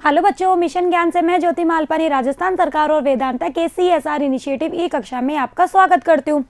Hello बच्चों, mission ज्ञान से मैं ज्योति मालपानी राजस्थान सरकार और वेदांता के CSR इनिशिएटिव ई कक्षा में आपका स्वागत करती हूँ।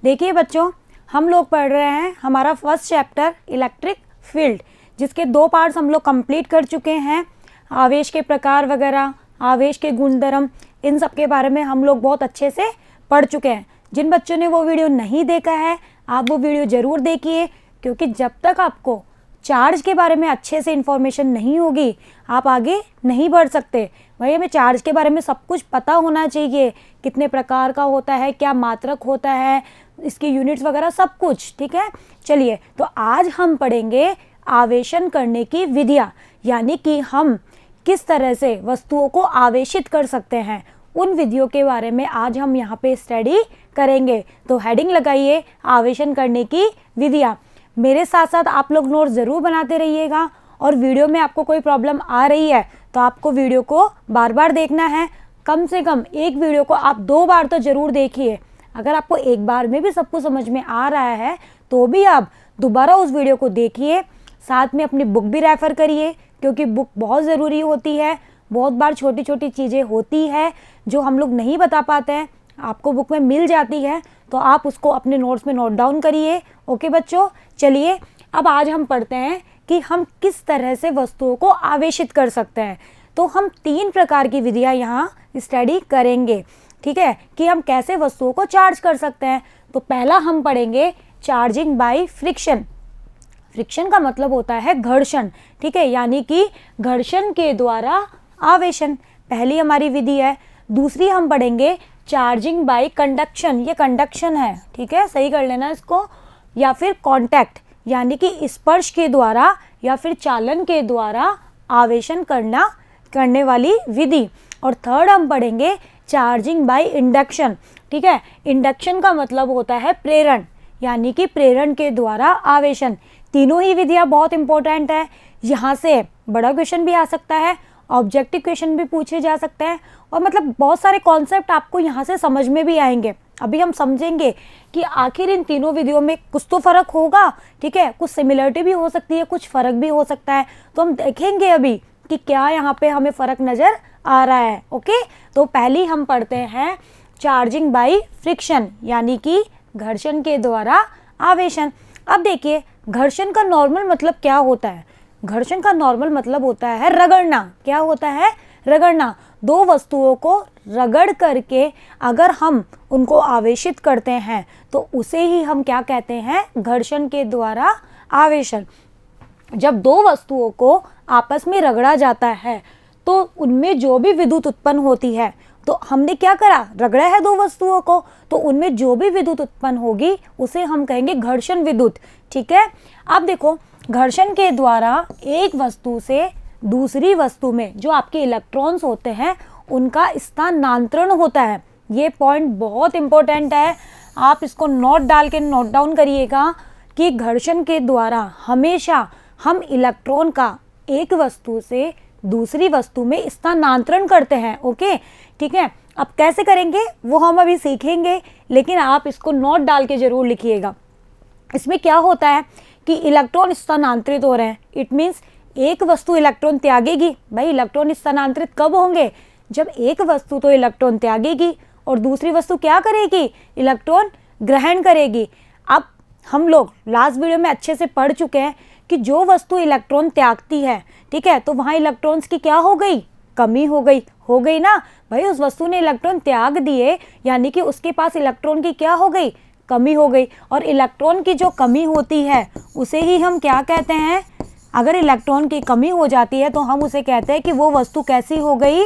देखिए बच्चों, हम लोग पढ़ रहे हैं हमारा फर्स्ट चैप्टर इलेक्ट्रिक फील्ड, जिसके 2 पार्ट्स हम लोग कंप्लीट कर चुके हैं। आवेश के प्रकार वगैरह, आवेश के गुणधर्म, इन सब के बारे में हम लोग बहुत अच्छे से पढ़ चुके हैं। जिन बच्चों ने वो वीडियो नहीं देखा है, आप वो वीडियो ज़रूर देखिए, क्योंकि जब तक आपको चार्ज के बारे में अच्छे से इन्फॉर्मेशन नहीं होगी, आप आगे नहीं बढ़ सकते। भाई हमें चार्ज के बारे में सब कुछ पता होना चाहिए, कितने प्रकार का होता है, क्या मात्रक होता है, इसकी यूनिट्स वगैरह सब कुछ। ठीक है, चलिए तो आज हम पढ़ेंगे आवेशन करने की विधियाँ, यानी कि हम किस तरह से वस्तुओं को आवेशित कर सकते हैं, उन विधियों के बारे में आज हम यहाँ पे स्टडी करेंगे। तो हेडिंग लगाइए, आवेशन करने की विधियाँ। मेरे साथ साथ आप लोग नोट ज़रूर बनाते रहिएगा, और वीडियो में आपको कोई प्रॉब्लम आ रही है तो आपको वीडियो को बार बार देखना है। कम से कम एक वीडियो को आप 2 बार तो ज़रूर देखिए। अगर आपको एक बार में भी सब कुछ समझ में आ रहा है तो भी आप दोबारा उस वीडियो को देखिए। साथ में अपनी बुक भी रेफ़र करिए, क्योंकि बुक बहुत ज़रूरी होती है। बहुत बार छोटी छोटी चीज़ें होती है जो हम लोग नहीं बता पाते हैं, आपको बुक में मिल जाती है, तो आप उसको अपने नोट्स में नोट डाउन करिए। ओके बच्चों, चलिए अब आज हम पढ़ते हैं कि हम किस तरह से वस्तुओं को आवेशित कर सकते हैं। तो हम 3 प्रकार की विधियाँ यहाँ स्टडी करेंगे। ठीक है, कि हम कैसे वस्तुओं को चार्ज कर सकते हैं। तो पहला हम पढ़ेंगे चार्जिंग बाय फ्रिक्शन। फ्रिक्शन का मतलब होता है घर्षण। ठीक है, यानी कि घर्षण के द्वारा आवेशन, पहली हमारी विधि है। दूसरी हम पढ़ेंगे चार्जिंग बाय कंडक्शन, ये कंडक्शन है, ठीक है, सही कर लेना इसको, या फिर कांटेक्ट, यानी कि स्पर्श के द्वारा या फिर चालन के द्वारा आवेशन करने वाली विधि। और थर्ड हम पढ़ेंगे चार्जिंग बाय इंडक्शन। ठीक है, इंडक्शन का मतलब होता है प्रेरण, यानी कि प्रेरण के द्वारा आवेशन। तीनों ही विधियाँ बहुत इंपॉर्टेंट है। यहाँ से बड़ा क्वेश्चन भी आ सकता है, ऑब्जेक्टिव क्वेश्चन भी पूछे जा सकते हैं, और मतलब बहुत सारे कॉन्सेप्ट आपको यहाँ से समझ में भी आएंगे। अभी हम समझेंगे कि आखिर इन तीनों विधियों में कुछ तो फ़र्क होगा। ठीक है, कुछ सिमिलरिटी भी हो सकती है, कुछ फ़र्क भी हो सकता है, तो हम देखेंगे अभी कि क्या यहाँ पे हमें फ़र्क नज़र आ रहा है। ओके, तो पहली हम पढ़ते हैं चार्जिंग बाय फ्रिक्शन, यानी कि घर्षण के द्वारा आवेशन। अब देखिए, घर्षण का नॉर्मल मतलब क्या होता है? घर्षण का नॉर्मल मतलब होता है रगड़ना। क्या होता है? रगड़ना। 2 वस्तुओं को रगड़ करके अगर हम उनको आवेशित करते हैं तो उसे ही हम क्या कहते हैं? घर्षण के द्वारा आवेशन। जब 2 वस्तुओं को आपस में रगड़ा जाता है तो उनमें जो भी विद्युत उत्पन्न होती है, तो हमने क्या करा? रगड़ा है 2 वस्तुओं को, तो उनमें जो भी विद्युत उत्पन्न होगी उसे हम कहेंगे घर्षण विद्युत। ठीक है, अब देखो, घर्षण के द्वारा एक वस्तु से दूसरी वस्तु में जो आपके इलेक्ट्रॉन्स होते हैं उनका स्थानांतरण होता है। ये पॉइंट बहुत इंपॉर्टेंट है, आप इसको नोट डाल के नोट डाउन करिएगा कि घर्षण के द्वारा हमेशा हम इलेक्ट्रॉन का एक वस्तु से दूसरी वस्तु में स्थानांतरण करते हैं। ओके, ठीक है, अब कैसे करेंगे वो हम अभी सीखेंगे, लेकिन आप इसको नोट डाल के जरूर लिखिएगा। इसमें क्या होता है कि इलेक्ट्रॉन स्थानांतरित हो रहे हैं, इट मीन्स एक वस्तु इलेक्ट्रॉन त्यागेगी। भाई इलेक्ट्रॉन स्थानांतरित कब होंगे? जब एक वस्तु तो इलेक्ट्रॉन त्यागेगी और दूसरी वस्तु क्या करेगी? इलेक्ट्रॉन ग्रहण करेगी। अब हम लोग लास्ट वीडियो में अच्छे से पढ़ चुके हैं कि जो वस्तु इलेक्ट्रॉन त्यागती है, ठीक है, तो वहाँ इलेक्ट्रॉन्स की क्या हो गई? कमी हो गई ना। भाई उस वस्तु ने इलेक्ट्रॉन त्याग दिए, यानी कि उसके पास इलेक्ट्रॉन की क्या हो गई? कमी हो गई। और इलेक्ट्रॉन की जो कमी होती है उसे ही हम क्या कहते हैं? अगर इलेक्ट्रॉन की कमी हो जाती है तो हम उसे कहते हैं कि वो वस्तु कैसी हो गई?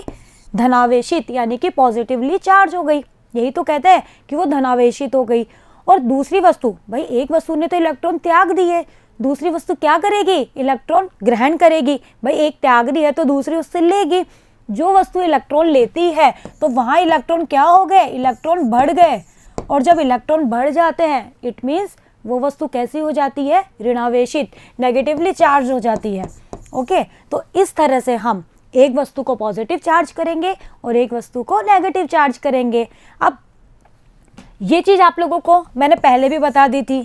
धनावेशित, यानी कि पॉजिटिवली चार्ज हो गई। यही तो कहते हैं कि वो धनावेशित हो गई। और दूसरी वस्तु, भाई एक वस्तु ने तो इलेक्ट्रॉन त्याग दिए, दूसरी वस्तु क्या करेगी? इलेक्ट्रॉन ग्रहण करेगी। भाई एक त्याग दी है तो दूसरी उससे लेगी। जो वस्तु इलेक्ट्रॉन लेती है तो वहाँ इलेक्ट्रॉन क्या हो गए? इलेक्ट्रॉन बढ़ गए। और जब इलेक्ट्रॉन बढ़ जाते हैं, इट मीन्स वो वस्तु कैसी हो जाती है? ऋणावेशित, नेगेटिवली चार्ज हो जाती है। ओके, तो इस तरह से हम एक वस्तु को पॉजिटिव चार्ज करेंगे और एक वस्तु को नेगेटिव चार्ज करेंगे। अब ये चीज़ आप लोगों को मैंने पहले भी बता दी थी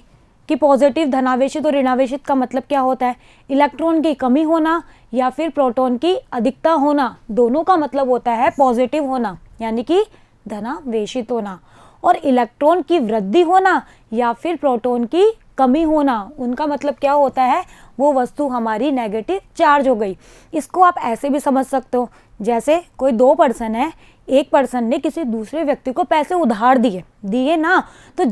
कि पॉजिटिव, धनावेशित और ऋणावेशित का मतलब क्या होता है? इलेक्ट्रॉन की कमी होना या फिर प्रोटॉन की अधिकता होना, दोनों का मतलब होता है पॉजिटिव होना यानी कि धनावेशित होना। और इलेक्ट्रॉन की वृद्धि होना या फिर प्रोटॉन की कमी होना, उनका मतलब क्या होता है? वो वस्तु हमारी नेगेटिव चार्ज हो गई। इसको आप ऐसे भी समझ सकते हो, जैसे कोई दो पर्सन है, एक पर्सन ने किसी दूसरे व्यक्ति को पैसे उधार दिए ना, तो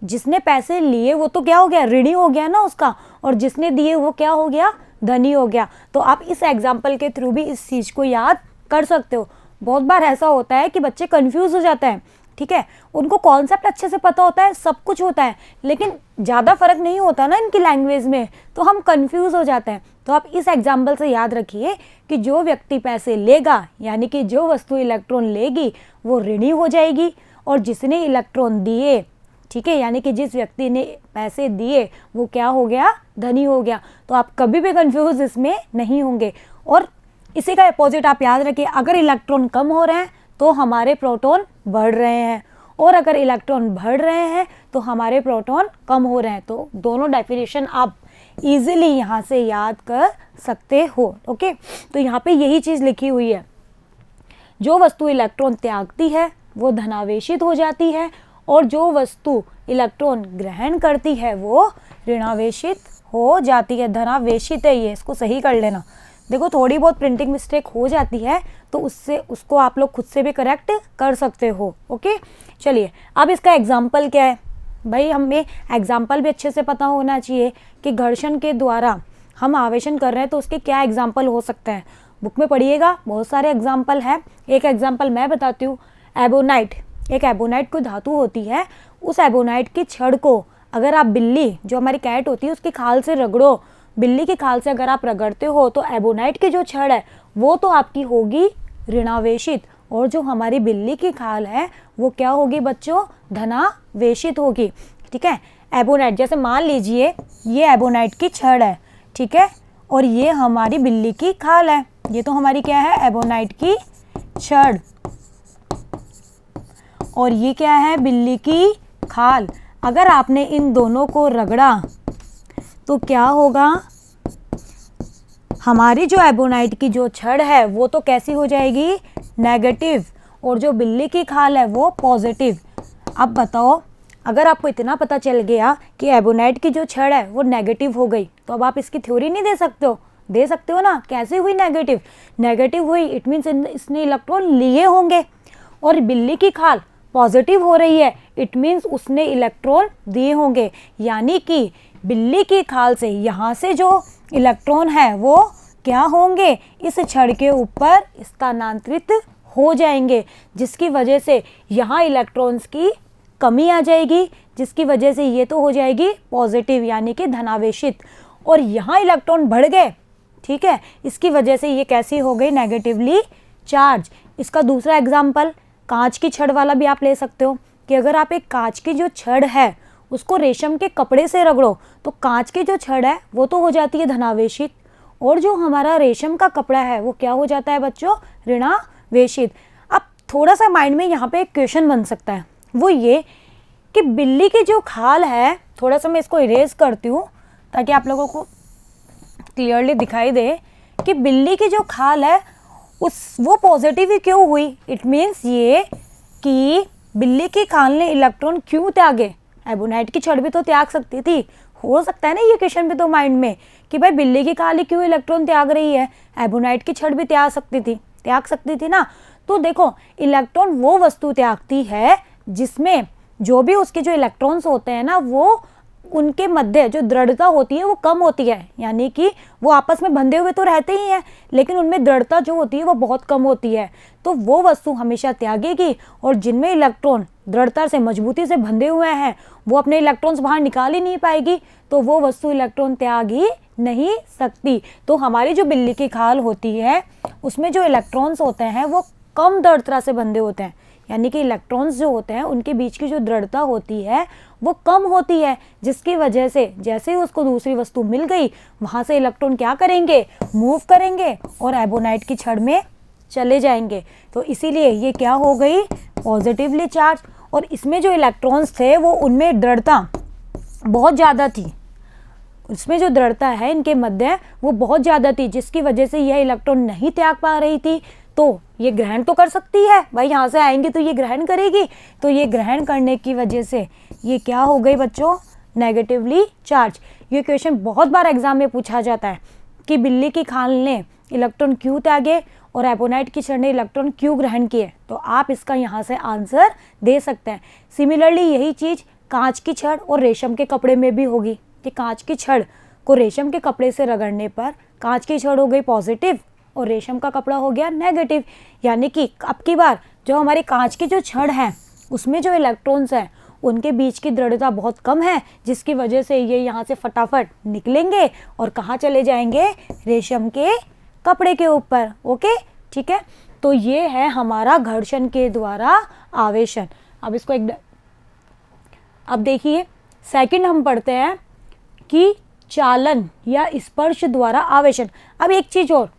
जिसने पैसे लिए वो तो क्या हो गया? ऋणी हो गया ना उसका, और जिसने दिए वो क्या हो गया? धनी हो गया। तो आप इस एग्जाम्पल के थ्रू भी इस चीज को याद कर सकते हो। बहुत बार ऐसा होता है कि बच्चे कंफ्यूज हो जाते हैं, ठीक है, उनको कॉन्सेप्ट अच्छे से पता होता है, सब कुछ होता है, लेकिन ज़्यादा फर्क नहीं होता ना इनकी लैंग्वेज में, तो हम कंफ्यूज हो जाते हैं। तो आप इस एग्जाम्पल से याद रखिए कि जो व्यक्ति पैसे लेगा यानी कि जो वस्तु इलेक्ट्रॉन लेगी वो ऋणी हो जाएगी, और जिसने इलेक्ट्रॉन दिए, ठीक है, यानी कि जिस व्यक्ति ने पैसे दिए वो क्या हो गया? धनी हो गया। तो आप कभी भी कंफ्यूज इसमें नहीं होंगे। और इसी का अपोजिट आप याद रखिए, अगर इलेक्ट्रॉन कम हो रहे हैं तो हमारे प्रोटॉन बढ़ रहे हैं, और अगर इलेक्ट्रॉन बढ़ रहे हैं तो हमारे प्रोटॉन कम हो रहे हैं। तो दोनों डेफिनेशन आप इजीली यहाँ से याद कर सकते हो। ओके, तो यहाँ पे यही चीज़ लिखी हुई है, जो वस्तु इलेक्ट्रॉन त्यागती है वो धनावेशित हो जाती है, और जो वस्तु इलेक्ट्रॉन ग्रहण करती है वो ऋणावेशित हो जाती है। धनावेशित है ये, इसको सही कर लेना। देखो थोड़ी बहुत प्रिंटिंग मिस्टेक हो जाती है तो उसको आप लोग खुद से भी करेक्ट कर सकते हो। ओके, चलिए अब इसका एग्जाम्पल क्या है भाई? हमें एग्जाम्पल भी अच्छे से पता होना चाहिए कि घर्षण के द्वारा हम आवेशन कर रहे हैं तो उसके क्या एग्जाम्पल हो सकते हैं। बुक में पढ़िएगा, बहुत सारे एग्जाम्पल हैं। एक एग्जाम्पल मैं बताती हूँ, एबोनाइट। एक एबोनाइट कोई धातु होती है, उस एबोनाइट की छड़ को अगर आप बिल्ली, जो हमारी कैट होती है, उसकी खाल से रगड़ो, बिल्ली की खाल से अगर आप रगड़ते हो तो एबोनाइट की जो छड़ है वो तो आपकी होगी ऋणावेशित, और जो हमारी बिल्ली की खाल है वो क्या होगी बच्चों? धनावेशित होगी। ठीक है, एबोनाइट, जैसे मान लीजिए ये एबोनाइट की छड़ है, ठीक है, और ये हमारी बिल्ली की खाल है। ये तो हमारी क्या है? एबोनाइट की छड़, और ये क्या है? बिल्ली की खाल। अगर आपने इन दोनों को रगड़ा तो क्या होगा? हमारी जो एबोनाइट की जो छड़ है वो तो कैसी हो जाएगी? नेगेटिव, और जो बिल्ली की खाल है वो पॉजिटिव। अब बताओ, अगर आपको इतना पता चल गया कि एबोनाइट की जो छड़ है वो नेगेटिव हो गई, तो अब आप इसकी थ्योरी नहीं दे सकते हो? दे सकते हो ना। कैसे हुई नेगेटिव? नेगेटिव हुई, इट मीन्स इसने इलेक्ट्रॉन लिए होंगे। और बिल्ली की खाल पॉजिटिव हो रही है, इट मीन्स उसने इलेक्ट्रॉन दिए होंगे। यानी कि बिल्ली की खाल से यहाँ से जो इलेक्ट्रॉन है वो क्या होंगे? इस छड़ के ऊपर स्थानांतरित हो जाएंगे, जिसकी वजह से यहाँ इलेक्ट्रॉन्स की कमी आ जाएगी, जिसकी वजह से ये तो हो जाएगी पॉजिटिव यानी कि धनावेशित, और यहाँ इलेक्ट्रॉन बढ़ गए, ठीक है, इसकी वजह से ये कैसी हो गई? Negatively charge. इसका दूसरा एग्जाम्पल कांच की छड़ वाला भी आप ले सकते हो, कि अगर आप एक कांच की जो छड़ है उसको रेशम के कपड़े से रगड़ो तो कांच की जो छड़ है वो तो हो जाती है धनावेशित, और जो हमारा रेशम का कपड़ा है वो क्या हो जाता है बच्चों? ऋणावेशित। अब थोड़ा सा माइंड में यहाँ पे एक क्वेश्चन बन सकता है, वो ये कि बिल्ली की जो खाल है, थोड़ा सा मैं इसको इरेज करती हूँ ताकि आप लोगों को क्लियरली दिखाई दे कि बिल्ली की जो खाल है वो पॉजिटिव ही क्यों हुई? इट मीन्स ये कि बिल्ली की खाल ने इलेक्ट्रॉन क्यों त्यागे? एबोनाइट की छड़ भी तो त्याग सकती थी। हो सकता है ना ये क्वेश्चन भी तो माइंड में कि भाई बिल्ली की खाल ही क्यों इलेक्ट्रॉन त्याग रही है? एबोनाइट की छड़ भी त्याग सकती थी ना। तो देखो, इलेक्ट्रॉन वो वस्तु त्यागती है जिसमें जो भी उसके जो इलेक्ट्रॉन्स होते हैं ना, वो उनके मध्य जो दृढ़ता होती है वो कम होती है। यानी कि वो आपस में बंधे हुए तो रहते ही हैं, लेकिन उनमें दृढ़ता जो होती है वो बहुत कम होती है। तो वो वस्तु हमेशा त्यागेगी, और जिनमें इलेक्ट्रॉन दृढ़ता से, मजबूती से बंधे हुए हैं, वो अपने इलेक्ट्रॉन्स बाहर निकाल ही नहीं पाएगी, तो वो वस्तु इलेक्ट्रॉन त्याग ही नहीं सकती। तो हमारी जो बिल्ली की खाल होती है उसमें जो इलेक्ट्रॉन्स होते हैं वो कम दृढ़ता से बंधे होते हैं, यानी कि इलेक्ट्रॉन्स जो होते हैं उनके बीच की जो दृढ़ता होती है वो कम होती है, जिसकी वजह से जैसे ही उसको दूसरी वस्तु मिल गई वहाँ से इलेक्ट्रॉन क्या करेंगे? मूव करेंगे और एबोनाइट की छड़ में चले जाएंगे। तो इसीलिए ये क्या हो गई? Positively charge. और इसमें जो इलेक्ट्रॉन्स थे वो उनमें दृढ़ता बहुत ज़्यादा थी, उसमें जो दृढ़ता है इनके मध्य वो बहुत ज़्यादा थी, जिसकी वजह से यह इलेक्ट्रॉन नहीं त्याग पा रही थी। तो ये ग्रहण तो कर सकती है भाई, यहाँ से आएंगे तो ये ग्रहण करेगी, तो ये ग्रहण करने की वजह से ये क्या हो गई बच्चों, नेगेटिवली चार्ज। ये क्वेश्चन बहुत बार एग्जाम में पूछा जाता है कि बिल्ली की खाल ने इलेक्ट्रॉन क्यों त्यागे और एबोनाइट की छड़ ने इलेक्ट्रॉन क्यों ग्रहण किए, तो आप इसका यहाँ से आंसर दे सकते हैं। सिमिलरली यही चीज़ कांच की छड़ और रेशम के कपड़े में भी होगी कि कांच की छड़ को रेशम के कपड़े से रगड़ने पर कांच की छड़ हो गई पॉजिटिव और रेशम का कपड़ा हो गया नेगेटिव। यानी कि अब की बार जो हमारी कांच की जो छड़ है उसमें जो इलेक्ट्रॉन्स हैं उनके बीच की दृढ़ता बहुत कम है, जिसकी वजह से ये यहाँ से फटाफट निकलेंगे और कहाँ चले जाएंगे, रेशम के कपड़े के ऊपर। ओके, ठीक है। तो ये है हमारा घर्षण के द्वारा आवेशन। अब इसको अब देखिए सेकंड हम पढ़ते हैं कि चालन या स्पर्श द्वारा आवेशन। अब एक चीज और,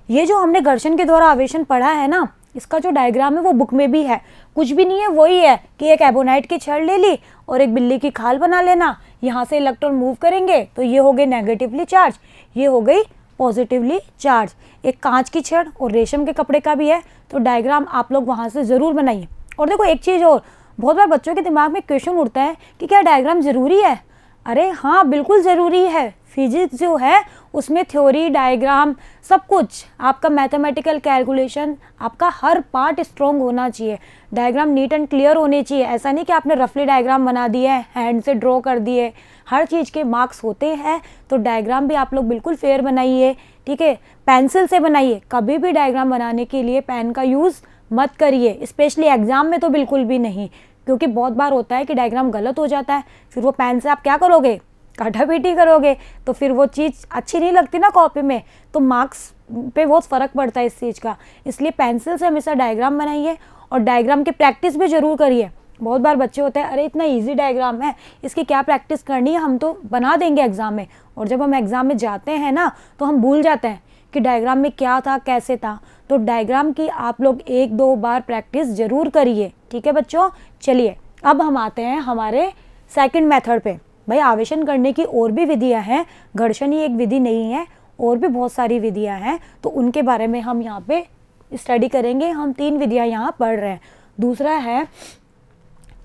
ये जो हमने घर्षण के द्वारा आवेशन पढ़ा है ना, इसका जो डायग्राम है वो बुक में भी है, कुछ भी नहीं है, वही है कि एक एबोनाइट की छड़ ले ली और एक बिल्ली की खाल बना लेना, यहाँ से इलेक्ट्रॉन मूव करेंगे तो ये हो गई नेगेटिवली चार्ज, ये हो गई पॉजिटिवली चार्ज। एक कांच की छड़ और रेशम के कपड़े का भी है, तो डायग्राम आप लोग वहाँ से ज़रूर बनाइए। और देखो एक चीज़ और, बहुत बार बच्चों के दिमाग में क्वेश्चन उठता है कि क्या डायग्राम ज़रूरी है। अरे हाँ, बिल्कुल ज़रूरी है। फिजिक्स जो है उसमें थ्योरी, डायग्राम, सब कुछ आपका मैथमेटिकल कैलकुलेशन, आपका हर पार्ट स्ट्रॉन्ग होना चाहिए। डायग्राम नीट एंड क्लियर होने चाहिए। ऐसा नहीं कि आपने रफली डायग्राम बना दिए, हैंड से ड्रॉ कर दिए। हर चीज़ के मार्क्स होते हैं, तो डायग्राम भी आप लोग बिल्कुल फेयर बनाइए, ठीक है। पेंसिल से बनाइए, कभी भी डायग्राम बनाने के लिए पेन का यूज़ मत करिए, स्पेशली एग्जाम में तो बिल्कुल भी नहीं, क्योंकि बहुत बार होता है कि डायग्राम गलत हो जाता है, फिर वो पेन से आप क्या करोगे, काटापीटी करोगे, तो फिर वो चीज़ अच्छी नहीं लगती ना कॉपी में, तो मार्क्स पे बहुत फ़र्क पड़ता है इस चीज़ का। इसलिए पेंसिल से हमेशा डायग्राम बनाइए और डायग्राम की प्रैक्टिस भी ज़रूर करिए। बहुत बार बच्चे होते हैं, अरे इतना इजी डायग्राम है, इसकी क्या प्रैक्टिस करनी है, हम तो बना देंगे एग्ज़ाम में। और जब हम एग्ज़ाम में जाते हैं ना, तो हम भूल जाते हैं कि डायग्राम में क्या था, कैसे था। तो डायग्राम की आप लोग 1-2 बार प्रैक्टिस ज़रूर करिए, ठीक है बच्चों। चलिए अब हम आते हैं हमारे सेकंड मेथड पे। भाई आवेशन करने की और भी विधियां हैं, घर्षण ही एक विधि नहीं है, और भी बहुत सारी विधियां हैं, तो उनके बारे में हम यहाँ पे स्टडी करेंगे। हम 3 विधियां यहाँ पढ़ रहे हैं। दूसरा है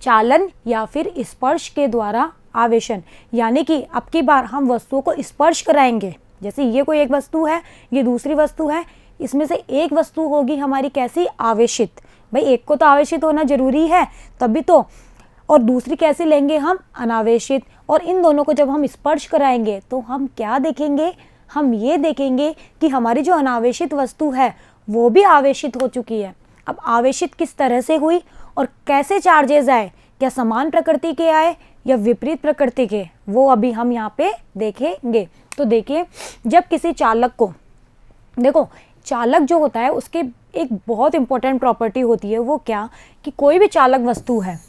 चालन या फिर स्पर्श के द्वारा आवेशन, यानी कि अब की बार हम वस्तुओं को स्पर्श कराएंगे। जैसे ये कोई एक वस्तु है, ये दूसरी वस्तु है, इसमें से एक वस्तु होगी हमारी कैसी, आवेशित। भाई एक को तो आवेशित होना जरूरी है तभी तो, और दूसरी कैसी लेंगे हम, अनावेशित। और इन दोनों को जब हम स्पर्श कराएंगे तो हम क्या देखेंगे, हम ये देखेंगे कि हमारी जो अनावेशित वस्तु है वो भी आवेशित हो चुकी है। अब आवेशित किस तरह से हुई और कैसे चार्जेस आए, क्या समान प्रकृति के आए या विपरीत प्रकृति के, वो अभी हम यहाँ पे देखेंगे। तो देखिए, जब किसी चालक को, देखो चालक जो होता है उसके एक बहुत इंपॉर्टेंट प्रॉपर्टी होती है, वो क्या, कि कोई भी चालक वस्तु है,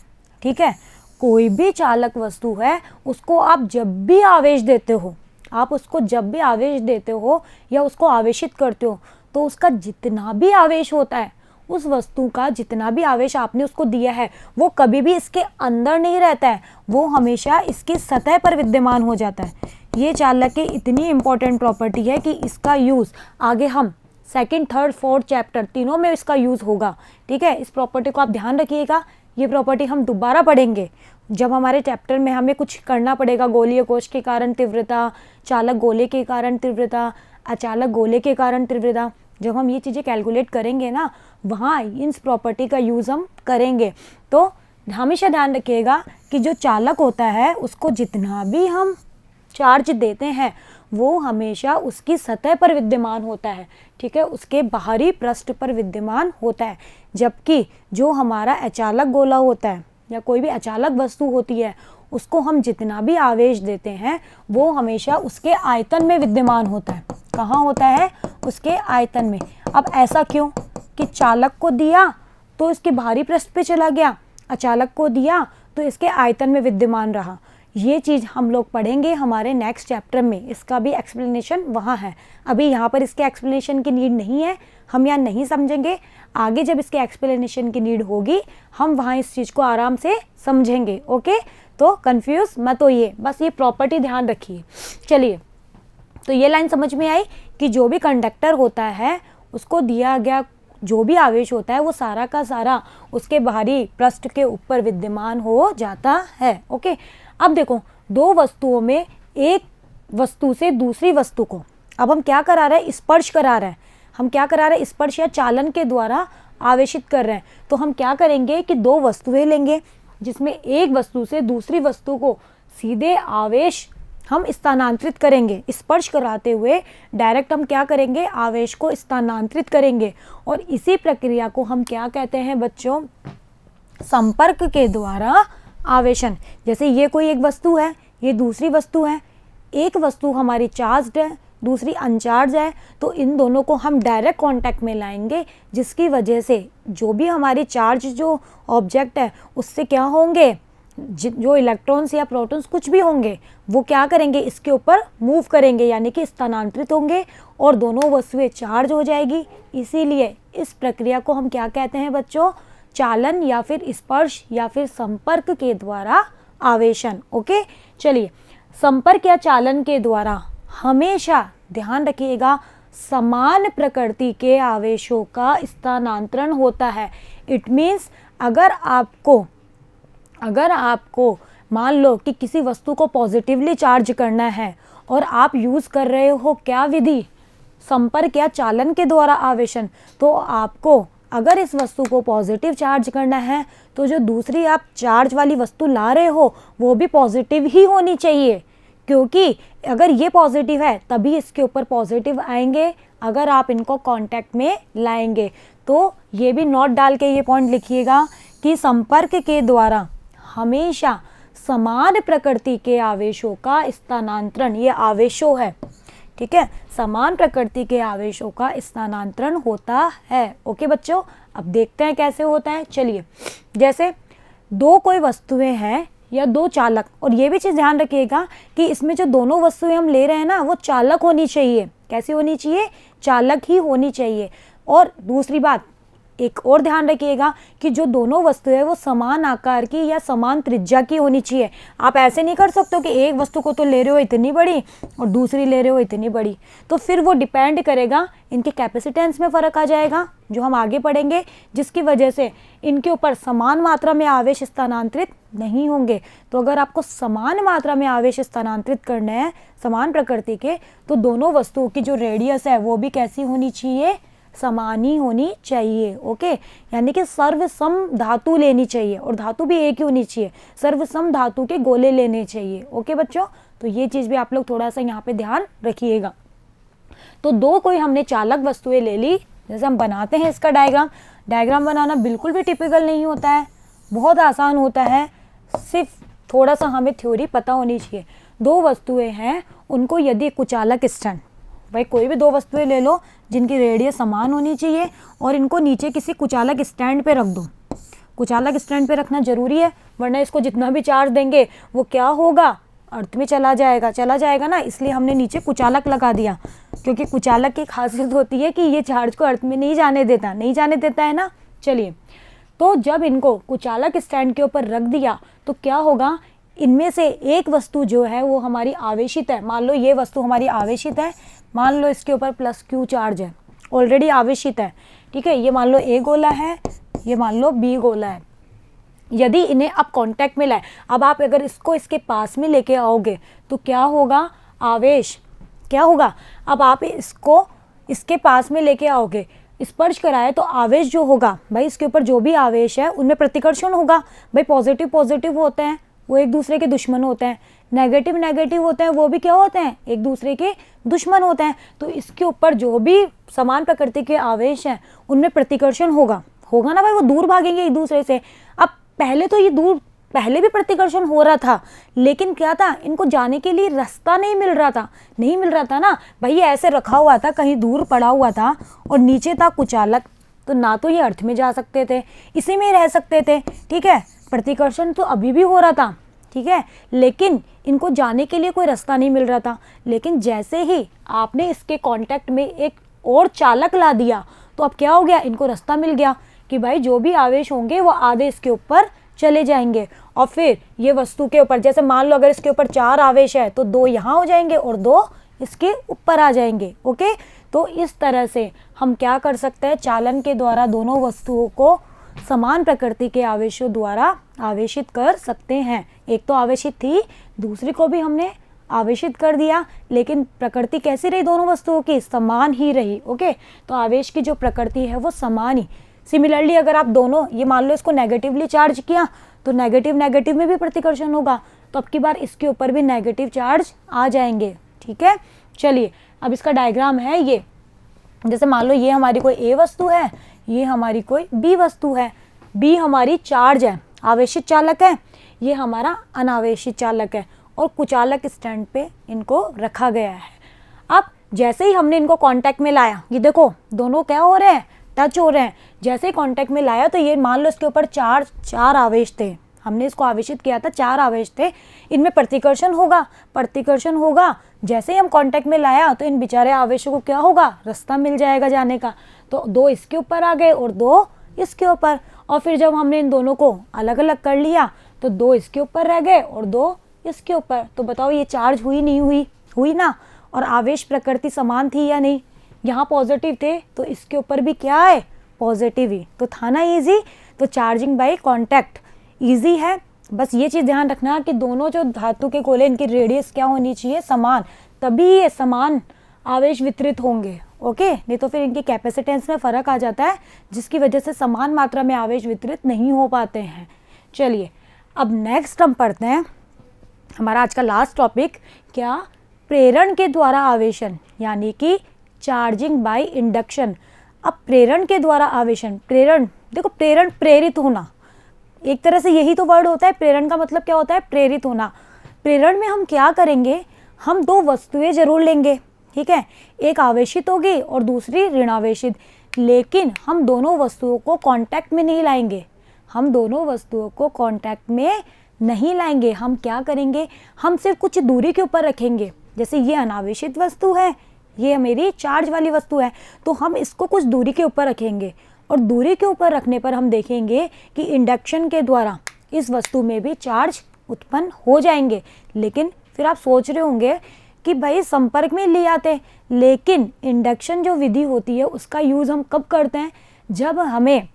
ठीक है, कोई भी चालक वस्तु है, उसको आप जब भी आवेश देते हो, आप उसको जब भी आवेश देते हो या उसको आवेशित करते हो, तो उसका जितना भी आवेश होता है, उस वस्तु का जितना भी आवेश आपने उसको दिया है, वो कभी भी इसके अंदर नहीं रहता है, वो हमेशा इसकी सतह पर विद्यमान हो जाता है। ये चालक की इतनी इंपॉर्टेंट प्रॉपर्टी है कि इसका यूज़ आगे हम 2nd, 3rd, 4th चैप्टर तीनों में इसका यूज़ होगा, ठीक है। इस प्रॉपर्टी को आप ध्यान रखिएगा। ये प्रॉपर्टी हम दोबारा पढ़ेंगे जब हमारे चैप्टर में हमें कुछ करना पड़ेगा, गोलीय कोश के कारण तीव्रता, चालक गोले के कारण तीव्रता, अचालक गोले के कारण तीव्रता। जब हम ये चीज़ें कैलकुलेट करेंगे ना, वहाँ इस प्रॉपर्टी का यूज़ हम करेंगे। तो हमेशा ध्यान रखिएगा कि जो चालक होता है उसको जितना भी हम चार्ज देते हैं वो हमेशा उसकी सतह पर विद्यमान होता है, ठीक है, उसके बाहरी पृष्ठ पर विद्यमान होता है। जबकि जो हमारा अचालक गोला होता है या कोई भी अचालक वस्तु होती है, उसको हम जितना भी आवेश देते हैं वो हमेशा उसके आयतन में विद्यमान होता है। कहाँ होता है, उसके आयतन में। अब ऐसा क्यों कि चालक को दिया तो इसके बाहरी पृष्ठ पे चला गया, अचालक को दिया तो इसके आयतन में विद्यमान रहा। ये चीज़ हम लोग पढ़ेंगे हमारे नेक्स्ट चैप्टर में, इसका भी एक्सप्लेनेशन वहाँ है। अभी यहाँ पर इसके एक्सप्लेनेशन की नीड नहीं है, हम यहाँ नहीं समझेंगे। आगे जब इसके एक्सप्लेनेशन की नीड होगी हम वहाँ इस चीज़ को आराम से समझेंगे। ओके, तो कंफ्यूज मत होइए, बस ये प्रॉपर्टी ध्यान रखिए। चलिए, तो ये लाइन समझ में आई कि जो भी कंडक्टर होता है उसको दिया गया जो भी आवेश होता है वो सारा का सारा उसके बाहरी पृष्ठ के ऊपर विद्यमान हो जाता है। ओके, अब देखो दो वस्तुओं में एक वस्तु से दूसरी वस्तु को अब हम क्या करा रहे हैं, स्पर्श करा रहे हैं। हम क्या करा रहे हैं, स्पर्श या चालन के द्वारा आवेशित कर रहे हैं। तो हम क्या करेंगे कि दो वस्तुएं लेंगे जिसमें एक वस्तु से दूसरी वस्तु को सीधे आवेश हम स्थानांतरित करेंगे। स्पर्श कराते हुए डायरेक्ट हम क्या करेंगे, आवेश को स्थानांतरित करेंगे। और इसी प्रक्रिया को हम क्या कहते हैं बच्चों, संपर्क के द्वारा आवेशन। जैसे ये कोई एक वस्तु है, ये दूसरी वस्तु है, एक वस्तु हमारी चार्ज्ड है, दूसरी अनचार्ज है, तो इन दोनों को हम डायरेक्ट कांटेक्ट में लाएंगे, जिसकी वजह से जो भी हमारी चार्ज जो ऑब्जेक्ट है उससे क्या होंगे, जो इलेक्ट्रॉन्स या प्रोटॉन्स कुछ भी होंगे वो क्या करेंगे, इसके ऊपर मूव करेंगे, यानी कि स्थानांतरित होंगे और दोनों वस्तुएं चार्ज हो जाएगी। इसीलिए इस प्रक्रिया को हम क्या कहते हैं बच्चों, चालन या फिर स्पर्श या फिर संपर्क के द्वारा आवेशन। ओके, चलिए, संपर्क या चालन के द्वारा हमेशा ध्यान रखिएगा समान प्रकृति के आवेशों का स्थानांतरण होता है। इट मीन्स अगर आपको मान लो कि किसी वस्तु को पॉजिटिवली चार्ज करना है और आप यूज़ कर रहे हो क्या विधि, संपर्क या चालन के द्वारा आवेशन, तो आपको अगर इस वस्तु को पॉजिटिव चार्ज करना है तो जो दूसरी आप चार्ज वाली वस्तु ला रहे हो वो भी पॉजिटिव ही होनी चाहिए, क्योंकि अगर ये पॉजिटिव है तभी इसके ऊपर पॉजिटिव आएंगे अगर आप इनको कांटेक्ट में लाएंगे। तो ये भी नोट डाल के ये पॉइंट लिखिएगा कि संपर्क के द्वारा हमेशा समान प्रकृति के आवेशों का स्थानांतरण, ये आवेशों है, ठीक है, समान प्रकृति के आवेशों का स्थानांतरण होता है। ओके बच्चों, अब देखते हैं कैसे होता है। चलिए, जैसे दो कोई वस्तुएं हैं या दो चालक, और ये भी चीज़ ध्यान रखिएगा कि इसमें जो दोनों वस्तुएं हम ले रहे हैं ना वो चालक होनी चाहिए। कैसी होनी चाहिए, चालक ही होनी चाहिए। और दूसरी बात एक और ध्यान रखिएगा कि जो दोनों वस्तुएं है वो समान आकार की या समान त्रिज्या की होनी चाहिए। आप ऐसे नहीं कर सकते हो कि एक वस्तु को तो ले रहे हो इतनी बड़ी और दूसरी ले रहे हो इतनी बड़ी, तो फिर वो डिपेंड करेगा, इनके कैपेसिटेंस में फ़र्क आ जाएगा जो हम आगे पढ़ेंगे, जिसकी वजह से इनके ऊपर समान मात्रा में आवेश स्थानांतरित नहीं होंगे। तो अगर आपको समान मात्रा में आवेश स्थानांतरित करना है समान प्रकृति के, तो दोनों वस्तुओं की जो रेडियस है वो भी कैसी होनी चाहिए, समान ही होनी चाहिए। ओके, यानी कि सर्वसम धातु लेनी चाहिए, और धातु भी एक ही होनी चाहिए, सर्वसम धातु के गोले लेने चाहिए। ओके बच्चों, तो ये चीज़ भी आप लोग थोड़ा सा यहाँ पे ध्यान रखिएगा। तो दो कोई हमने चालक वस्तुएं ले ली, जैसे हम बनाते हैं इसका डायग्राम बनाना बिल्कुल भी टिपिकल नहीं होता है, बहुत आसान होता है, सिर्फ थोड़ा सा हमें थ्योरी पता होनी चाहिए। दो वस्तुएं हैं, उनको यदि कुचालक स्टैंड, भाई कोई भी दो वस्तुएं ले लो जिनकी रेडियस समान होनी चाहिए और इनको नीचे किसी कुचालक स्टैंड पे रख दो। कुचालक स्टैंड पे रखना जरूरी है, वरना इसको जितना भी चार्ज देंगे वो क्या होगा, अर्थ में चला जाएगा ना, इसलिए हमने नीचे कुचालक लगा दिया, क्योंकि कुचालक की खासियत होती है कि ये चार्ज को अर्थ में नहीं जाने देता है ना। चलिए, तो जब इनको कुचालक स्टैंड के ऊपर रख दिया तो क्या होगा, इनमें से एक वस्तु जो है वो हमारी आवेशित है। मान लो ये वस्तु हमारी आवेशित है, मान लो इसके ऊपर प्लस क्यू चार्ज है, ऑलरेडी आवेशित है, ठीक है, ये मान लो ए गोला है, ये मान लो बी गोला है। यदि इन्हें अब कांटेक्ट में लाए, अब आप अगर इसको इसके पास में लेके आओगे तो क्या होगा, आवेश क्या होगा, अब आप इसको इसके पास में लेके आओगे, स्पर्श कराए तो आवेश जो होगा भाई इसके ऊपर जो भी आवेश है उनमें प्रतिकर्षण होगा। भाई पॉजिटिव होते हैं वो एक दूसरे के दुश्मन होते हैं, नेगेटिव होते हैं वो भी क्या होते हैं, एक दूसरे के दुश्मन होते हैं। तो इसके ऊपर जो भी समान प्रकृति के आवेश हैं उनमें प्रतिकर्षण होगा ना भाई, वो दूर भागेंगे एक दूसरे से। अब पहले भी प्रतिकर्षण हो रहा था, लेकिन क्या था, इनको जाने के लिए रास्ता नहीं मिल रहा था ना भाई, ये ऐसे रखा हुआ था, कहीं दूर पड़ा हुआ था और नीचे था कुचालक, तो ना तो ये अर्थ में जा सकते थे, इसी में रह सकते थे, ठीक है, प्रतिकर्षण तो अभी भी हो रहा था, ठीक है, लेकिन इनको जाने के लिए कोई रास्ता नहीं मिल रहा था। लेकिन जैसे ही आपने इसके कांटेक्ट में एक और चालक ला दिया तो अब क्या हो गया, इनको रास्ता मिल गया कि भाई जो भी आवेश होंगे वो आधे इसके ऊपर चले जाएंगे और फिर ये वस्तु के ऊपर, जैसे मान लो अगर इसके ऊपर 4 आवेश है तो 2 यहाँ हो जाएंगे और 2 इसके ऊपर आ जाएंगे। ओके, तो इस तरह से हम क्या कर सकते हैं, चालन के द्वारा दोनों वस्तुओं को समान प्रकृति के आवेशों द्वारा आवेशित कर सकते हैं। एक तो आवेशित थी, दूसरी को भी हमने आवेशित कर दिया, लेकिन प्रकृति कैसी रही दोनों वस्तुओं की, समान ही रही। ओके, तो आवेश की जो प्रकृति है वो समान ही। सिमिलरली अगर आप दोनों, ये मान लो इसको नेगेटिवली चार्ज किया तो नेगेटिव नेगेटिव में भी प्रतिकर्षण होगा, तो अब की बार इसके ऊपर भी नेगेटिव चार्ज आ जाएंगे। ठीक है, चलिए अब इसका डायग्राम है ये। जैसे मान लो ये हमारी कोई ए वस्तु है, ये हमारी कोई बी वस्तु है। बी हमारी चार्ज है, आवेशित चालक है, ये हमारा अनावेशित चालक है और कुचालक स्टैंड पे इनको रखा गया है। अब जैसे ही हमने इनको कांटेक्ट में लाया, ये देखो दोनों क्या हो रहे हैं, टच हो रहे हैं। जैसे ही कांटेक्ट में लाया तो ये मान लो इसके ऊपर 4 आवेश थे, हमने इसको आवेशित किया था, 4 आवेश थे, इनमें प्रतिकर्षण होगा, प्रतिकर्षण होगा। जैसे ही हम कांटेक्ट में लाया तो इन बेचारे आवेशों को क्या होगा, रास्ता मिल जाएगा जाने का। तो 2 इसके ऊपर आ गए और 2 इसके ऊपर, और फिर जब हमने इन दोनों को अलग अलग कर लिया तो 2 इसके ऊपर रह गए और 2 इसके ऊपर। तो बताओ ये चार्ज हुई नहीं हुई, हुई ना। और आवेश प्रकृति समान थी या नहीं, यहाँ पॉजिटिव थे तो इसके ऊपर भी क्या है, पॉजिटिव ही, तो था ना इजी। तो चार्जिंग बाय कांटेक्ट इजी है। बस ये चीज़ ध्यान रखना कि दोनों जो धातु के गोले, इनकी रेडियस क्या होनी चाहिए, समान, तभी ये समान आवेश वितरित होंगे। ओके, नहीं तो फिर इनकी कैपेसिटेंस में फ़र्क आ जाता है, जिसकी वजह से समान मात्रा में आवेश वितरित नहीं हो पाते हैं। चलिए अब नेक्स्ट हम पढ़ते हैं हमारा आज का लास्ट टॉपिक, क्या, प्रेरण के द्वारा आवेशन, यानी कि चार्जिंग बाय इंडक्शन। अब प्रेरण के द्वारा आवेशन, प्रेरण, देखो प्रेरण प्रेरित होना, एक तरह से यही तो वर्ड होता है। प्रेरण का मतलब क्या होता है, प्रेरित होना। प्रेरण में हम क्या करेंगे, हम 2 वस्तुएं जरूर लेंगे, ठीक है, एक आवेशित होगी और दूसरी ऋणावेशित, लेकिन हम दोनों वस्तुओं को कांटेक्ट में नहीं लाएंगे, हम दोनों वस्तुओं को कांटेक्ट में नहीं लाएंगे। हम क्या करेंगे, हम सिर्फ कुछ दूरी के ऊपर रखेंगे। जैसे ये अनावेशित वस्तु है, ये मेरी चार्ज वाली वस्तु है, तो हम इसको कुछ दूरी के ऊपर रखेंगे, और दूरी के ऊपर रखने पर हम देखेंगे कि इंडक्शन के द्वारा इस वस्तु में भी चार्ज उत्पन्न हो जाएंगे। लेकिन फिर आप सोच रहे होंगे कि भाई संपर्क में ले आते, लेकिन इंडक्शन जो विधि होती है उसका यूज़ हम कब करते हैं, जब हमें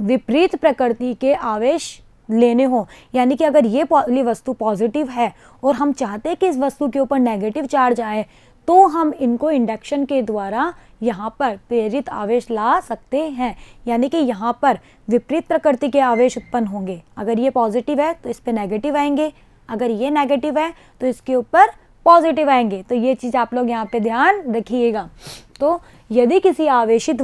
विपरीत प्रकृति के आवेश लेने हो। यानी कि अगर ये वस्तु पॉजिटिव है और हम चाहते हैं कि इस वस्तु के ऊपर नेगेटिव चार्ज आए, तो हम इनको इंडक्शन के द्वारा यहाँ पर प्रेरित आवेश ला सकते हैं। यानी कि यहाँ पर विपरीत प्रकृति के आवेश उत्पन्न होंगे। अगर ये पॉजिटिव है तो इस पे नेगेटिव आएंगे, अगर ये नेगेटिव है तो इसके ऊपर पॉजिटिव आएंगे। तो ये चीज़ आप लोग यहाँ पे ध्यान रखिएगा। तो यदि किसी आवेशित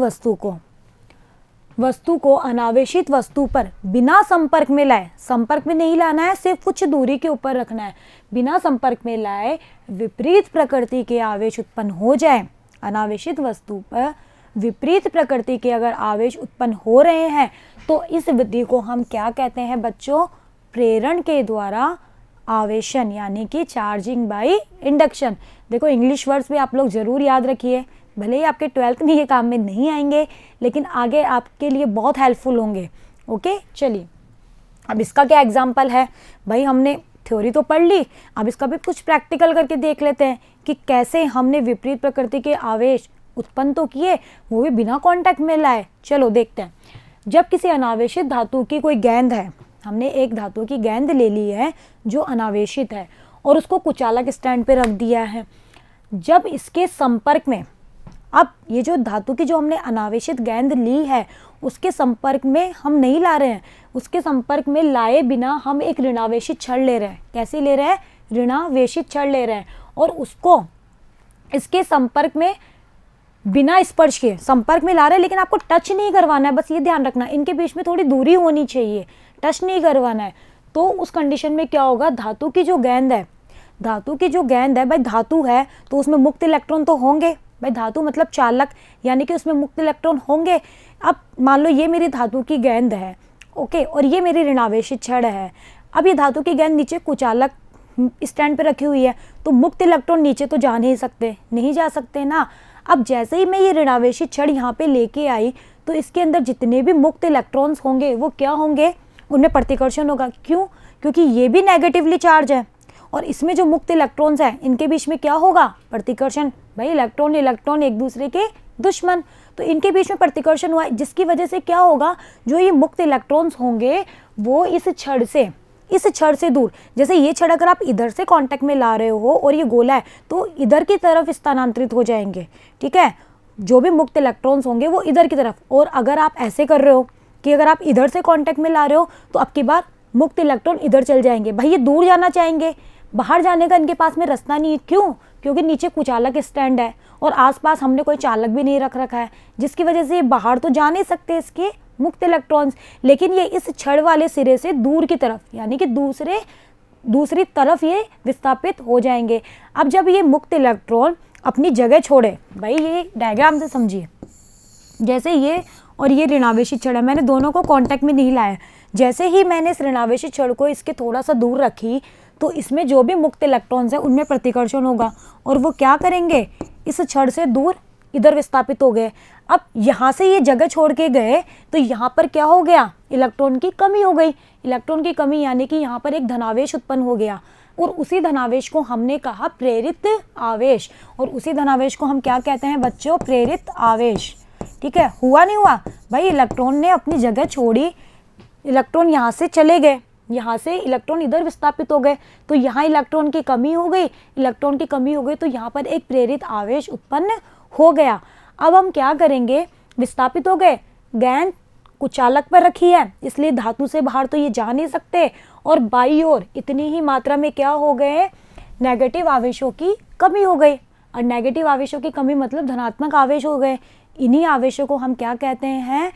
वस्तु को अनावेशित वस्तु पर बिना संपर्क में लाए, संपर्क में नहीं लाना है, सिर्फ कुछ दूरी के ऊपर रखना है, बिना संपर्क में लाए विपरीत प्रकृति के आवेश उत्पन्न हो जाए, अनावेशित वस्तु पर विपरीत प्रकृति के अगर आवेश उत्पन्न हो रहे हैं, तो इस विधि को हम क्या कहते हैं बच्चों, प्रेरण के द्वारा आवेशन, यानी कि चार्जिंग बाय इंडक्शन। देखो इंग्लिश वर्ड्स भी आप लोग जरूर याद रखिए, भले ही आपके 12th में ये काम में नहीं आएंगे, लेकिन आगे आपके लिए बहुत हेल्पफुल होंगे। ओके, चलिए अब इसका क्या एग्जाम्पल है, भाई हमने थ्योरी तो पढ़ ली, अब इसका भी कुछ प्रैक्टिकल करके देख लेते हैं कि कैसे हमने विपरीत प्रकृति के आवेश उत्पन्न तो किए, वो भी बिना कांटेक्ट में लाए। चलो देखते हैं। जब किसी अनावेशित धातु की कोई गेंद है, हमने एक धातु की गेंद ले ली है जो अनावेशित है और उसको कुचालक स्टैंड पे रख दिया है। जब इसके संपर्क में, अब ये जो धातु की जो हमने अनावेशित गेंद ली है उसके संपर्क में हम नहीं ला रहे हैं, उसके संपर्क में लाए बिना हम एक ऋणावेशित छड़ ले रहे हैं। कैसे ले रहे हैं, ऋणावेशित छड़ ले रहे हैं, और उसको इसके संपर्क में बिना स्पर्श के संपर्क में ला रहे हैं, लेकिन आपको टच नहीं करवाना है, बस ये ध्यान रखना, इनके बीच में थोड़ी दूरी होनी चाहिए, टच नहीं करवाना है। तो उस कंडीशन में क्या होगा, धातु की जो गेंद है, धातु की जो गेंद है, भाई धातु है तो उसमें मुक्त इलेक्ट्रॉन तो होंगे, भाई धातु मतलब चालक, यानी कि उसमें मुक्त इलेक्ट्रॉन होंगे। अब मान लो ये मेरी धातु की गेंद है, ओके, और ये मेरी ऋणावेशित छड़ है। अब ये धातु की गेंद नीचे कुचालक स्टैंड पे रखी हुई है, तो मुक्त इलेक्ट्रॉन नीचे तो जा नहीं सकते, नहीं जा सकते ना। अब जैसे ही मैं ये ऋणावेशित छड़ यहाँ पे लेके आई, तो इसके अंदर जितने भी मुक्त इलेक्ट्रॉन्स होंगे वो क्या होंगे, उनमें प्रतिकर्षण होगा। क्यों, क्योंकि ये भी नेगेटिवली चार्ज है और इसमें जो मुक्त इलेक्ट्रॉन्स हैं इनके बीच में क्या होगा, प्रतिकर्षण। भाई इलेक्ट्रॉन इलेक्ट्रॉन एक दूसरे के दुश्मन, तो इनके बीच में प्रतिकर्षण हुआ, जिसकी वजह से क्या होगा, जो ये मुक्त इलेक्ट्रॉन्स होंगे वो इस छड़ से दूर, जैसे ये छड़ अगर आप इधर से कांटेक्ट में ला रहे हो और ये गोला है तो इधर की तरफ स्थानांतरित हो जाएंगे, ठीक है। जो भी मुक्त इलेक्ट्रॉन्स होंगे वो इधर की तरफ, और अगर आप ऐसे कर रहे हो कि अगर आप इधर से कांटेक्ट में ला रहे हो तो अब की बार मुक्त इलेक्ट्रॉन इधर चल जाएंगे। भाई ये दूर जाना चाहेंगे, बाहर जाने का इनके पास में रास्ता नहीं है। क्यों? क्योंकि नीचे कुचालक स्टैंड है और आसपास हमने कोई चालक भी नहीं रख रखा है, जिसकी वजह से ये बाहर तो जा नहीं सकते इसके मुक्त इलेक्ट्रॉन्स, लेकिन ये इस छड़ वाले सिरे से दूर की तरफ यानी कि दूसरी तरफ ये विस्थापित हो जाएंगे। अब जब ये मुक्त इलेक्ट्रॉन अपनी जगह छोड़े, भाई ये डायग्राम से समझिए, जैसे ये और ये ऋणावेशी छड़ है, मैंने दोनों को कांटेक्ट में नहीं लाया। जैसे ही मैंने इस ऋणावेशी छड़ को इसके थोड़ा सा दूर रखी तो इसमें जो भी मुक्त इलेक्ट्रॉन्स है उनमें प्रतिकर्षण होगा और वो क्या करेंगे, इस छड़ से दूर इधर विस्थापित हो गए। अब यहाँ से ये जगह छोड़ के गए तो यहाँ पर क्या हो गया, इलेक्ट्रॉन की कमी हो गई। इलेक्ट्रॉन की कमी यानी कि यहाँ पर एक धनावेश उत्पन्न हो गया और उसी धनावेश को हमने कहा प्रेरित आवेश, और उसी धनावेश को हम क्या कहते हैं बच्चों, प्रेरित आवेश। ठीक है, हुआ नहीं हुआ भाई, इलेक्ट्रॉन ने अपनी जगह छोड़ी, इलेक्ट्रॉन यहाँ से चले गए, यहाँ से इलेक्ट्रॉन इधर विस्थापित हो गए तो यहाँ इलेक्ट्रॉन की कमी हो गई, इलेक्ट्रॉन की कमी हो गई तो यहाँ पर एक प्रेरित आवेश उत्पन्न हो गया। अब हम क्या करेंगे, विस्थापित हो गए, गेंद कुचालक पर रखी है इसलिए धातु से बाहर तो ये जा नहीं सकते, और बाई ओर इतनी ही मात्रा में क्या हो गए, नेगेटिव आवेशों की कमी हो गई। और नेगेटिव आवेशों की कमी मतलब धनात्मक आवेश हो गए। इन्हीं आवेशों को हम क्या कहते हैं,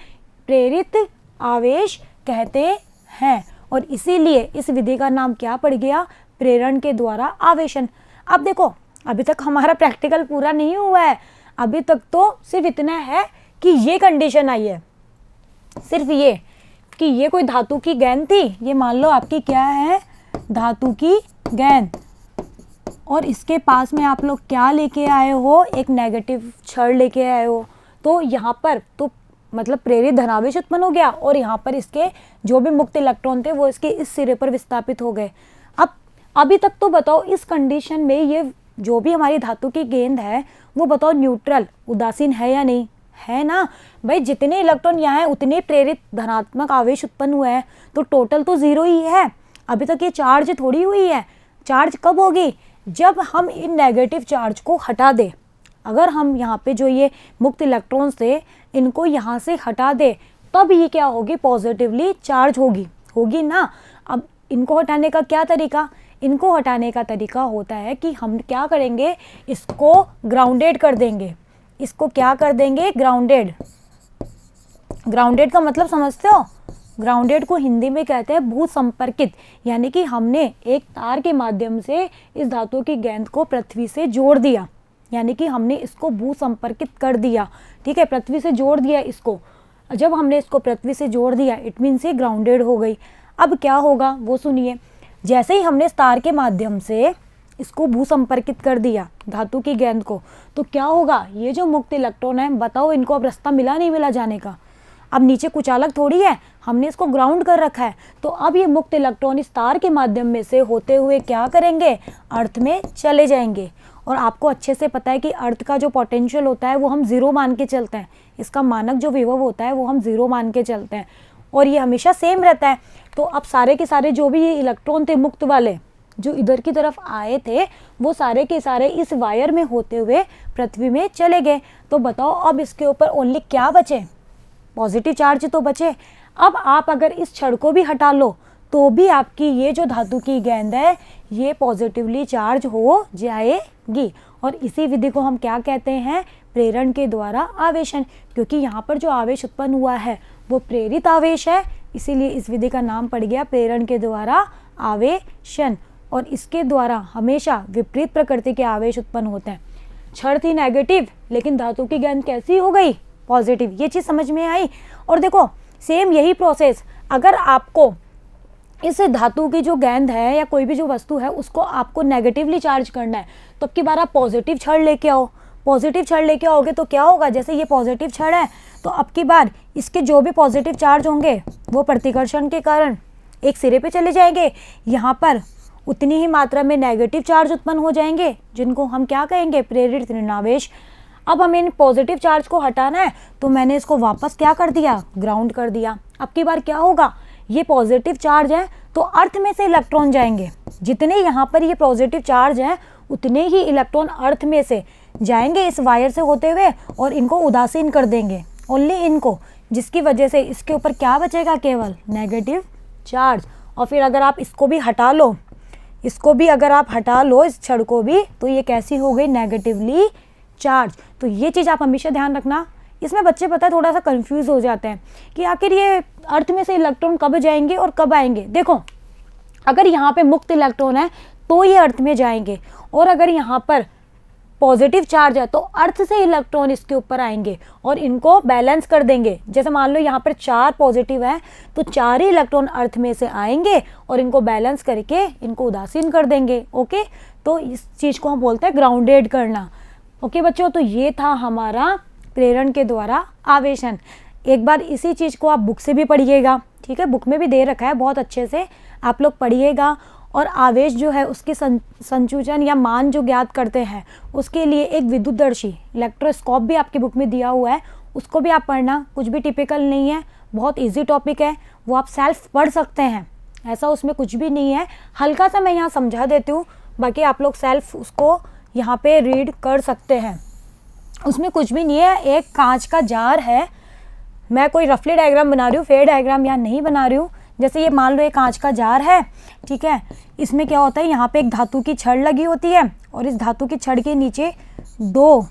प्रेरित आवेश कहते हैं, और इसीलिए इस विधि का नाम क्या पड़ गया, प्रेरण के द्वारा आवेशन। अब देखो, अभी तक हमारा प्रैक्टिकल पूरा नहीं हुआ है, अभी तक तो सिर्फ इतना है कि ये कंडीशन आई है, सिर्फ ये कि ये कोई धातु की गेंद थी, ये मान लो आपकी क्या है, धातु की गेंद, और इसके पास में आप लोग क्या लेके आए हो, एक नेगेटिव छड़ लेके आए हो, तो यहाँ पर तो मतलब प्रेरित धनावेश उत्पन्न हो गया और यहाँ पर इसके जो भी मुक्त इलेक्ट्रॉन थे वो इसके इस सिरे पर विस्थापित हो गए। अब अभी तक तो बताओ इस कंडीशन में ये जो भी हमारी धातु की गेंद है वो बताओ न्यूट्रल, उदासीन है या नहीं, है ना भाई। जितने इलेक्ट्रॉन यहाँ है उतने प्रेरित धनात्मक आवेश उत्पन्न हुए हैं, तो टोटल तो जीरो ही है। अभी तक ये चार्ज थोड़ी हुई है, चार्ज कब होगी, जब हम इन नेगेटिव चार्ज को हटा दें। अगर हम यहाँ पे जो ये मुक्त इलेक्ट्रॉन्स थे इनको यहाँ से हटा दे तब ये क्या होगी, पॉजिटिवली चार्ज होगी ना। अब इनको हटाने का क्या तरीका, इनको हटाने का तरीका होता है कि हम क्या करेंगे, इसको ग्राउंडेड कर देंगे। इसको क्या कर देंगे, ग्राउंडेड। ग्राउंडेड का मतलब समझते हो, ग्राउंडेड को हिंदी में कहते हैं भू संपर्कित, यानी कि हमने एक तार के माध्यम से इस धातु की गेंद को पृथ्वी से जोड़ दिया, यानी कि हमने इसको भू संपर्कित कर दिया। ठीक है, पृथ्वी से जोड़ दिया इसको। जब हमने इसको पृथ्वी से जोड़ दिया इट मीन से ग्राउंडेड हो गई। अब क्या होगा वो सुनिए, जैसे ही हमने इस तार के माध्यम से इसको भू संपर्कित कर दिया धातु की गेंद को, तो क्या होगा, ये जो मुक्त इलेक्ट्रॉन है बताओ इनको अब रास्ता मिला नहीं मिला जाने का। अब नीचे कुचालक थोड़ी है, हमने इसको ग्राउंड कर रखा है, तो अब ये मुक्त इलेक्ट्रॉन इस तार के माध्यम में से होते हुए क्या करेंगे, अर्थ में चले जाएंगे। और आपको अच्छे से पता है कि अर्थ का जो पोटेंशियल होता है वो हम जीरो मान के चलते हैं, इसका मानक जो विभव होता है वो हम जीरो मान के चलते हैं और ये हमेशा सेम रहता है। तो अब सारे के सारे जो भी ये इलेक्ट्रॉन थे मुक्त वाले जो इधर की तरफ आए थे वो सारे के सारे इस वायर में होते हुए पृथ्वी में चले गए। तो बताओ अब इसके ऊपर ओनली क्या बचे, पॉजिटिव चार्ज तो बचे। अब आप अगर इस छड़ को भी हटा लो तो भी आपकी ये जो धातु की गेंद है ये पॉजिटिवली चार्ज हो जाएगी, और इसी विधि को हम क्या कहते हैं, प्रेरण के द्वारा आवेशन, क्योंकि यहाँ पर जो आवेश उत्पन्न हुआ है वो प्रेरित आवेश है, इसीलिए इस विधि का नाम पड़ गया प्रेरण के द्वारा आवेशन। और इसके द्वारा हमेशा विपरीत प्रकृति के आवेश उत्पन्न होते हैं। छड़ थी नेगेटिव लेकिन धातु की गेंद कैसी हो गई, पॉजिटिव। ये चीज़ समझ में आई। और देखो सेम यही प्रोसेस, अगर आपको इस धातु की जो गेंद है या कोई भी जो वस्तु है उसको आपको नेगेटिवली चार्ज करना है तो अब की बार आप पॉजिटिव छड़ लेके आओ। पॉजिटिव छड़ लेके आओगे तो क्या होगा, जैसे ये पॉजिटिव छड़ है तो अब की बार इसके जो भी पॉजिटिव चार्ज होंगे वो प्रतिकर्षण के कारण एक सिरे पे चले जाएंगे, यहाँ पर उतनी ही मात्रा में नेगेटिव चार्ज उत्पन्न हो जाएंगे जिनको हम क्या कहेंगे, प्रेरित ऋणावेश। अब हमें इन पॉजिटिव चार्ज को हटाना है तो मैंने इसको वापस क्या कर दिया, ग्राउंड कर दिया। अब की बार क्या होगा, ये पॉजिटिव चार्ज है तो अर्थ में से इलेक्ट्रॉन जाएंगे, जितने यहाँ पर ये पॉजिटिव चार्ज हैं उतने ही इलेक्ट्रॉन अर्थ में से जाएंगे इस वायर से होते हुए और इनको उदासीन कर देंगे, ओनली इनको, जिसकी वजह से इसके ऊपर क्या बचेगा, केवल नेगेटिव चार्ज। और फिर अगर आप इसको भी हटा लो, इसको भी अगर आप हटा लो, इस छड़ को भी, तो ये कैसी हो गई, नेगेटिवली चार्ज। तो ये चीज़ आप हमेशा ध्यान रखना। इसमें बच्चे पता है थोड़ा सा कंफ्यूज हो जाते हैं कि आखिर ये अर्थ में से इलेक्ट्रॉन कब जाएंगे और कब आएंगे। देखो, अगर यहाँ पे मुक्त इलेक्ट्रॉन है तो ये अर्थ में जाएंगे, और अगर यहाँ पर पॉजिटिव चार्ज है तो अर्थ से इलेक्ट्रॉन इसके ऊपर आएंगे और इनको बैलेंस कर देंगे। जैसे मान लो यहाँ पर 4 पॉजिटिव है तो 4 ही इलेक्ट्रॉन अर्थ में से आएंगे और इनको बैलेंस करके इनको उदासीन कर देंगे। ओके, तो इस चीज़ को हम बोलते हैं ग्राउंडेड करना। ओके बच्चों, तो ये था हमारा प्रेरण के द्वारा आवेशन। एक बार इसी चीज़ को आप बुक से भी पढ़िएगा, ठीक है, बुक में भी दे रखा है, बहुत अच्छे से आप लोग पढ़िएगा। और आवेश जो है उसके संचूचन या मान जो ज्ञात करते हैं उसके लिए एक विद्युतदर्शी इलेक्ट्रोस्कोप भी आपकी बुक में दिया हुआ है, उसको भी आप पढ़ना। कुछ भी टिपिकल नहीं है, बहुत इजी टॉपिक है, वो आप सेल्फ पढ़ सकते हैं, ऐसा उसमें कुछ भी नहीं है। हल्का सा मैं यहाँ समझा देती हूँ, बाकी आप लोग सेल्फ उसको यहाँ पे रीड कर सकते हैं। उसमें कुछ भी नहीं है, एक कांच का जार है, मैं कोई रफली डायग्राम बना रही हूँ, फेयर डायग्राम यहाँ नहीं बना रही हूँ। जैसे ये मान लो एक कांच का जार है, ठीक है, इसमें क्या होता है, यहाँ पे एक धातु की छड़ लगी होती है और इस धातु की छड़ के नीचे 2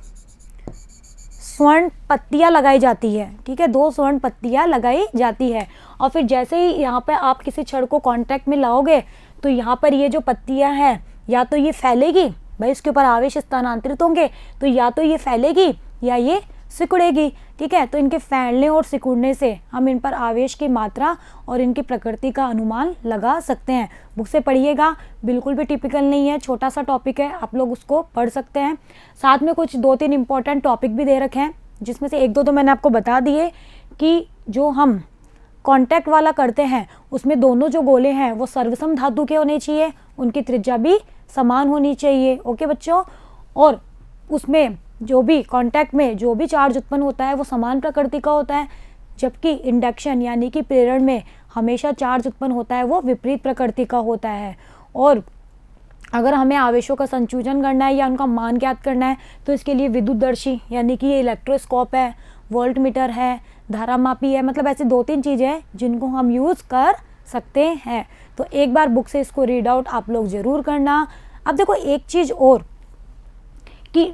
स्वर्ण पत्तियाँ लगाई जाती है, ठीक है, 2 स्वर्ण पत्तियाँ लगाई जाती है। और फिर जैसे ही यहाँ पे आप किसी छड़ को कांटेक्ट में लाओगे तो यहाँ पर ये जो पत्तियाँ हैं या तो ये फैलेगी, भाई इसके ऊपर आवेश स्थानांतरित होंगे, तो या तो ये फैलेगी या ये सिकुड़ेगी, ठीक है। तो इनके फैलने और सिकुड़ने से हम इन पर आवेश की मात्रा और इनकी प्रकृति का अनुमान लगा सकते हैं। बुक से पढ़िएगा, बिल्कुल भी टिपिकल नहीं है, छोटा सा टॉपिक है, आप लोग उसको पढ़ सकते हैं। साथ में कुछ 2-3 इंपॉर्टेंट टॉपिक भी दे रखे हैं, जिसमें से 1-2 तो मैंने आपको बता दिए कि जो हम कॉन्टैक्ट वाला करते हैं उसमें दोनों जो गोले हैं वो सर्वसम धातु के होने चाहिए, उनकी त्रिज्या भी समान होनी चाहिए। ओके बच्चों, और उसमें जो भी कांटेक्ट में जो भी चार्ज उत्पन्न होता है वो समान प्रकृति का होता है, जबकि इंडक्शन यानी कि प्रेरण में हमेशा चार्ज उत्पन्न होता है वो विपरीत प्रकृति का होता है। और अगर हमें आवेशों का संचूचन करना है या उनका मान ज्ञात करना है तो इसके लिए विद्युतदर्शी यानी कि ये इलेक्ट्रोस्कोप है, वोल्टमीटर है, धारामापी है, मतलब ऐसी 2-3 चीज़ें हैं जिनको हम यूज़ कर सकते हैं। तो एक बार बुक से इसको रीड आउट आप लोग ज़रूर करना। अब देखो एक चीज़ और कि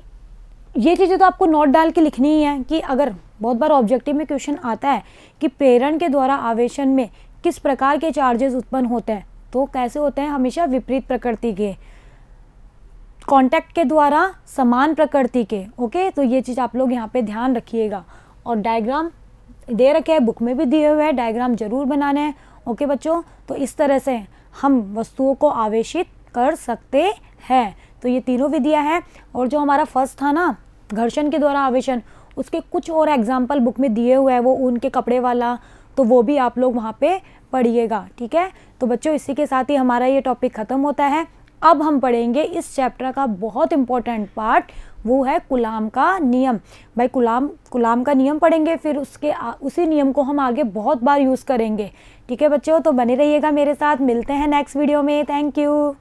ये चीज़ें तो आपको नोट डाल के लिखनी ही है कि अगर बहुत बार ऑब्जेक्टिव में क्वेश्चन आता है कि प्रेरण के द्वारा आवेशन में किस प्रकार के चार्जेस उत्पन्न होते हैं, तो कैसे होते हैं, हमेशा विपरीत प्रकृति के, कांटेक्ट के द्वारा समान प्रकृति के। ओके, तो ये चीज़ आप लोग यहाँ पे ध्यान रखिएगा। और डायग्राम दे रखे हैं, बुक में भी दिए हुए हैं, डायग्राम जरूर बनाने हैं। ओके बच्चों, तो इस तरह से हम वस्तुओं को आवेशित कर सकते हैं। तो ये तीनों विधियां हैं। और जो हमारा फर्स्ट था ना, घर्षण के द्वारा आवेशन, उसके कुछ और एग्जाम्पल बुक में दिए हुए हैं, वो ऊन के कपड़े वाला, तो वो भी आप लोग वहाँ पे पढ़िएगा, ठीक है। तो बच्चों इसी के साथ ही हमारा ये टॉपिक ख़त्म होता है। अब हम पढ़ेंगे इस चैप्टर का बहुत इंपॉर्टेंट पार्ट, वो है कूलाम का नियम। भाई कूलाम का नियम पढ़ेंगे, फिर उसी नियम को हम आगे बहुत बार यूज़ करेंगे, ठीक है बच्चों। तो बने रहिएगा मेरे साथ, मिलते हैं नेक्स्ट वीडियो में। Thank you.